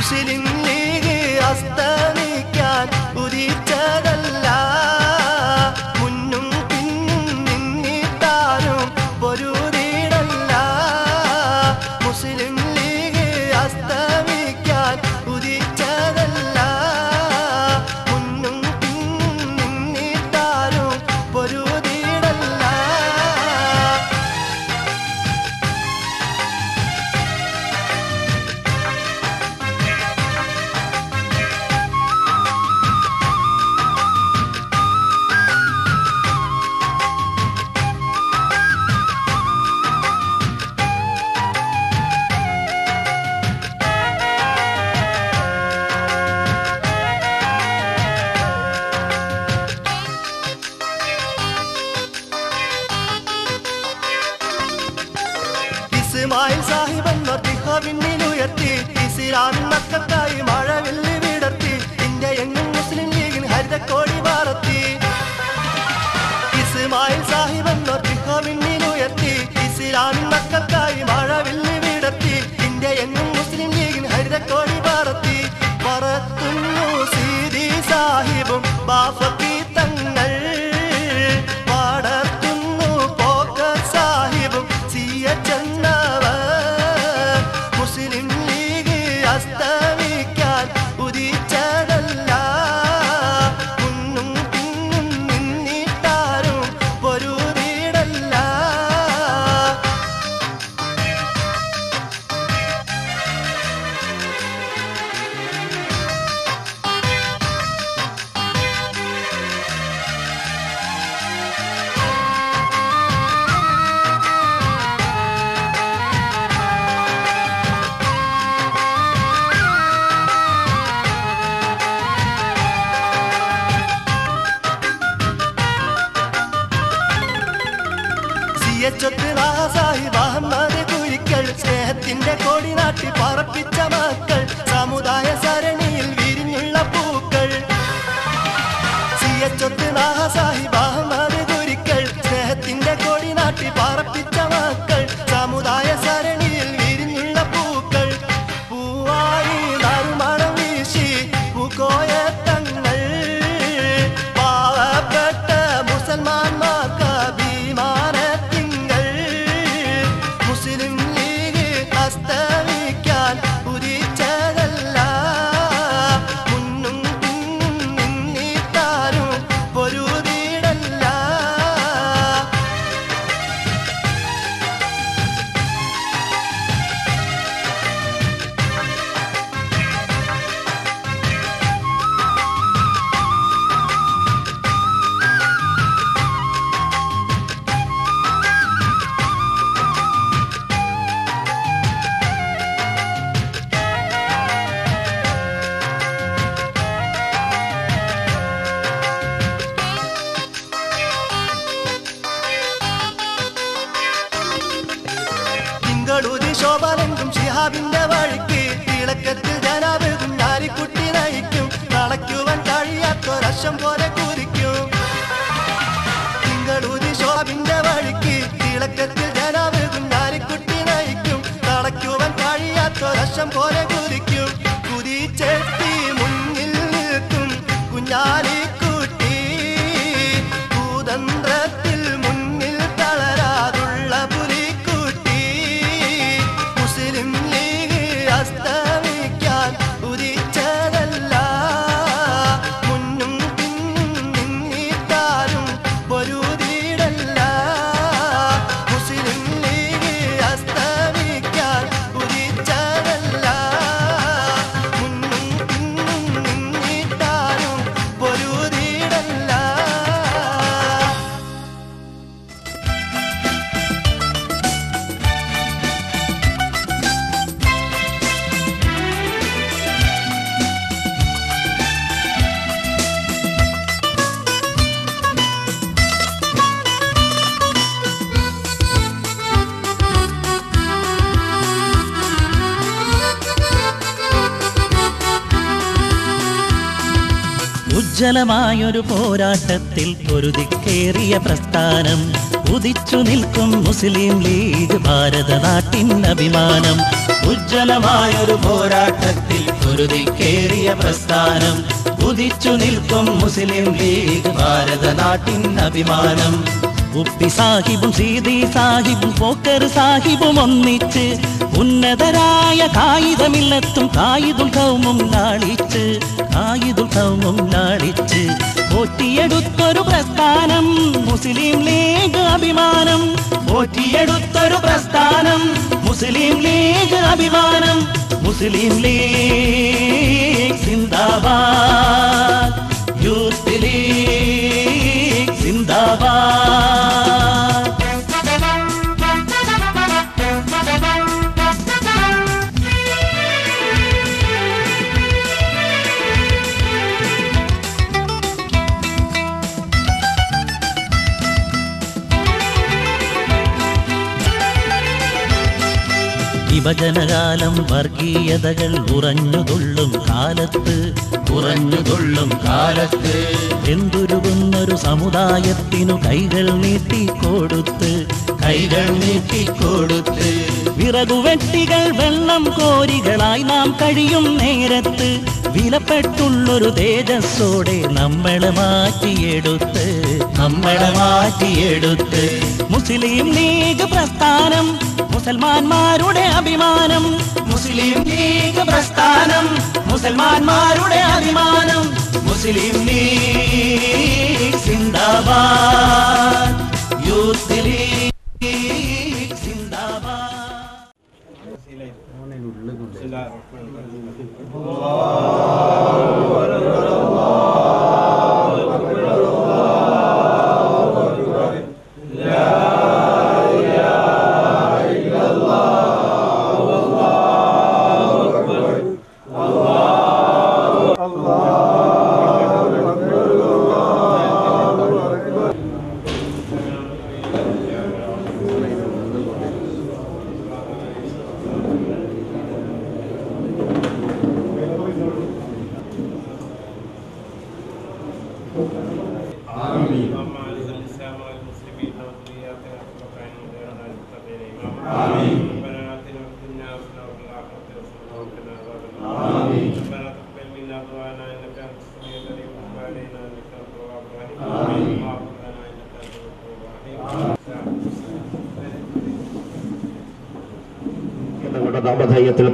മുസ്ലിം league അസ്തമിക്കാൻ ഉദിച്ചതല്ല, മുന്നും പിന്നും നിന്നിട്ടാലും പൊരുതിടല്ല. മുസ്ലിം league അസ്തമിക്കാൻ ഉദിച്ചതല്ല, മുന്നും പിന്നും നിന്നിട്ടാലും പൊരുതിടല്ല. ഇസ്മായിൽ സാഹിബെന്നോർ തിഹവിന്നിലുയർത്തി, ഇസ്ലാമിൻ മക്കൾക്കായി മഴവില്ല് വിടർത്തി, ഇന്ത്യ എങ്ങും മുസ്ലിം ലീഗിന് ഹരിതക്കോടി പാറത്തി. ഇസ്മായിൽ സാഹിബെന്നോർ തിഹവിന്നിലുയർത്തി, ഇസ്ലാമിൻ മക്കൾക്കായി മഴവില്ല് വിടർത്തി, ഇന്ത്യ എങ്ങും മുസ്ലിം ലീഗിന് ഹരിതക്കോടി പാറത്തി. പറത്തുന്നു സീതി സാഹിബും ബാഫക്കി തങ്ങൾ, പാടത്തുന്നു പോക്കർ സാഹിബും സിയച്ചെന്നവർ. മുസ്ലിം ലീഗ് അസ്തമിക്കാൻ ഉദിച്ചതല്ല, മുന്നും പിന്നും നിന്നിട്ടാരും പൊരുതിടല്ല. സാഹിബ് അഹമ്മദ് കുരിക്കൾ, സ്നേഹത്തിന്റെ കൊടി നാട്ടി പറപ്പിച്ച മക്കൾ, സമുദായ സരണിയിൽ വിരിഞ്ഞുള്ള പൂക്കൾ. സാഹിബ് അഹമ്മദ് കുരിക്കൾ, സ്നേഹത്തിന്റെ കൊടി നാട്ടി പറപ്പിച്ച മക്കൾ, സമുദായ സരണിയിൽ വിരിഞ്ഞുള്ള പൂക്കൾ. പൂവായി നറുമണം വീശി പൂക്കോയ തങ്ങൾ, പാവപ്പെട്ട മുസൽമാന്മാർക്ക് അഭിമാനത്തിങ്കൾ. മുസ്ലിം ലീഗ് അസ്തമിക്കാൻ ഉദിച്ചതല്ല, മുന്നും പിന്നും നിന്നിട്ടാരും പൊരുതിടല്ല. ശോഭനെങ്കും ശിഹാബിന്റെ വഴിക്ക്, തിളക്കത്തിൽ ജനാബ് കുഞ്ഞാലിക്കുട്ടി നയിക്കും, തളയ്ക്കുവാൻ കഴിയാത്തൊരശം പോലെ കുതിക്കും. തിങ്കളൂതി ശോഭന്റെ വഴിക്ക്, തിളക്കത്തിൽ ജനാബ് കുഞ്ഞാലിക്കുട്ടി നയിക്കും, തളയ്ക്കുവാൻ കഴിയാത്തൊരശം പോലെ കുതിക്കും. കുതിച്ചെത്തി മുന്നിൽ നിൽക്കും കുഞ്ഞാലിക്കുട്ടി, ഭൂതന്ത്രത്തിൽ മുന്നിൽ തളരാതുള്ള പുലിക്കുട്ടി. മുസ്ലിം ലീഗ് അസ്തമിക്കാൻ ഉദിച്ചതല്ല, മുന്നും പിന്നും നിന്നിട്ടാരും പൊരുതിടല്ല. മുസ്ലിം ലീഗ് അസ്തമിക്കാൻ ഉദിച്ചതല്ല, മുന്നും പിന്നും നിന്നിട്ടാരും പൊരുതിടല്ല. ഉജ്ജ്വലമായൊരു പോരാട്ടത്തിൽ പൊരുതിക്കേറിയ പ്രസ്ഥാനം, ഉദിച്ചു നിൽക്കും മുസ്ലിം ലീഗ് ഭാരത നാട്ടിൻ അഭിമാനം. ഉജ്ജ്വലമായൊരു പോരാട്ടത്തിൽ പൊരുതിക്കേറിയ പ്രസ്ഥാനം ഉദിച്ചു നിൽക്കും മുസ്ലിം ലീഗ് ഭാരതനാട്ടിൻ അഭിമാനം. ഉപ്പി സാഹിബും സീതി സാഹിബും പോക്കർ സാഹിബും ഒന്നിച്ച് ഉന്നതരായ കായികമില്ലത്തും കായിദുൽ ഖൗമും ലാളിച്ച് പോറ്റിയെടുത്തൊരു പ്രസ്ഥാനം മുസ്ലിം ലീഗ് അഭിമാനം. പോറ്റിയെടുത്തൊരു പ്രസ്ഥാനം മുസ്ലിം ലീഗ് അഭിമാനം. മുസ്ലിം ലീഗ് സിന്ദാബാദ്, യൂത്ത് ലീഗ് സിന്ദാബാദ്. വിഭജനകാലം വർഗീയതകൾ ഉറഞ്ഞുതുള്ളും കാലത്ത് എന്തുരുകുന്നൊരു സമുദായത്തിനു കൈകൾ നീട്ടിക്കൊടുത്ത് വിറകുവെട്ടികൾ വെള്ളം കോരികളായി നാം കഴിയും നേരത്ത് വിലപ്പെട്ടുള്ളൊരു തേജസ്സോടെ നമ്മളെ മാറ്റിയെടുത്ത് മുസ്ലിം ലീഗ് പ്രസ്ഥാനം മുസൽമാന്മാരുടെ അഭിമാനം. മുസ്ലിം ലീഗ് പ്രസ്ഥാനം മുസൽമാന്മാരുടെ അഭിമാനം. മുസ്ലിം ലീഗ് സിന്ദാബാദ്, യൂത്ത് ലീഗ് സിന്ദാബാദ്. നാമധേയത്തിൽ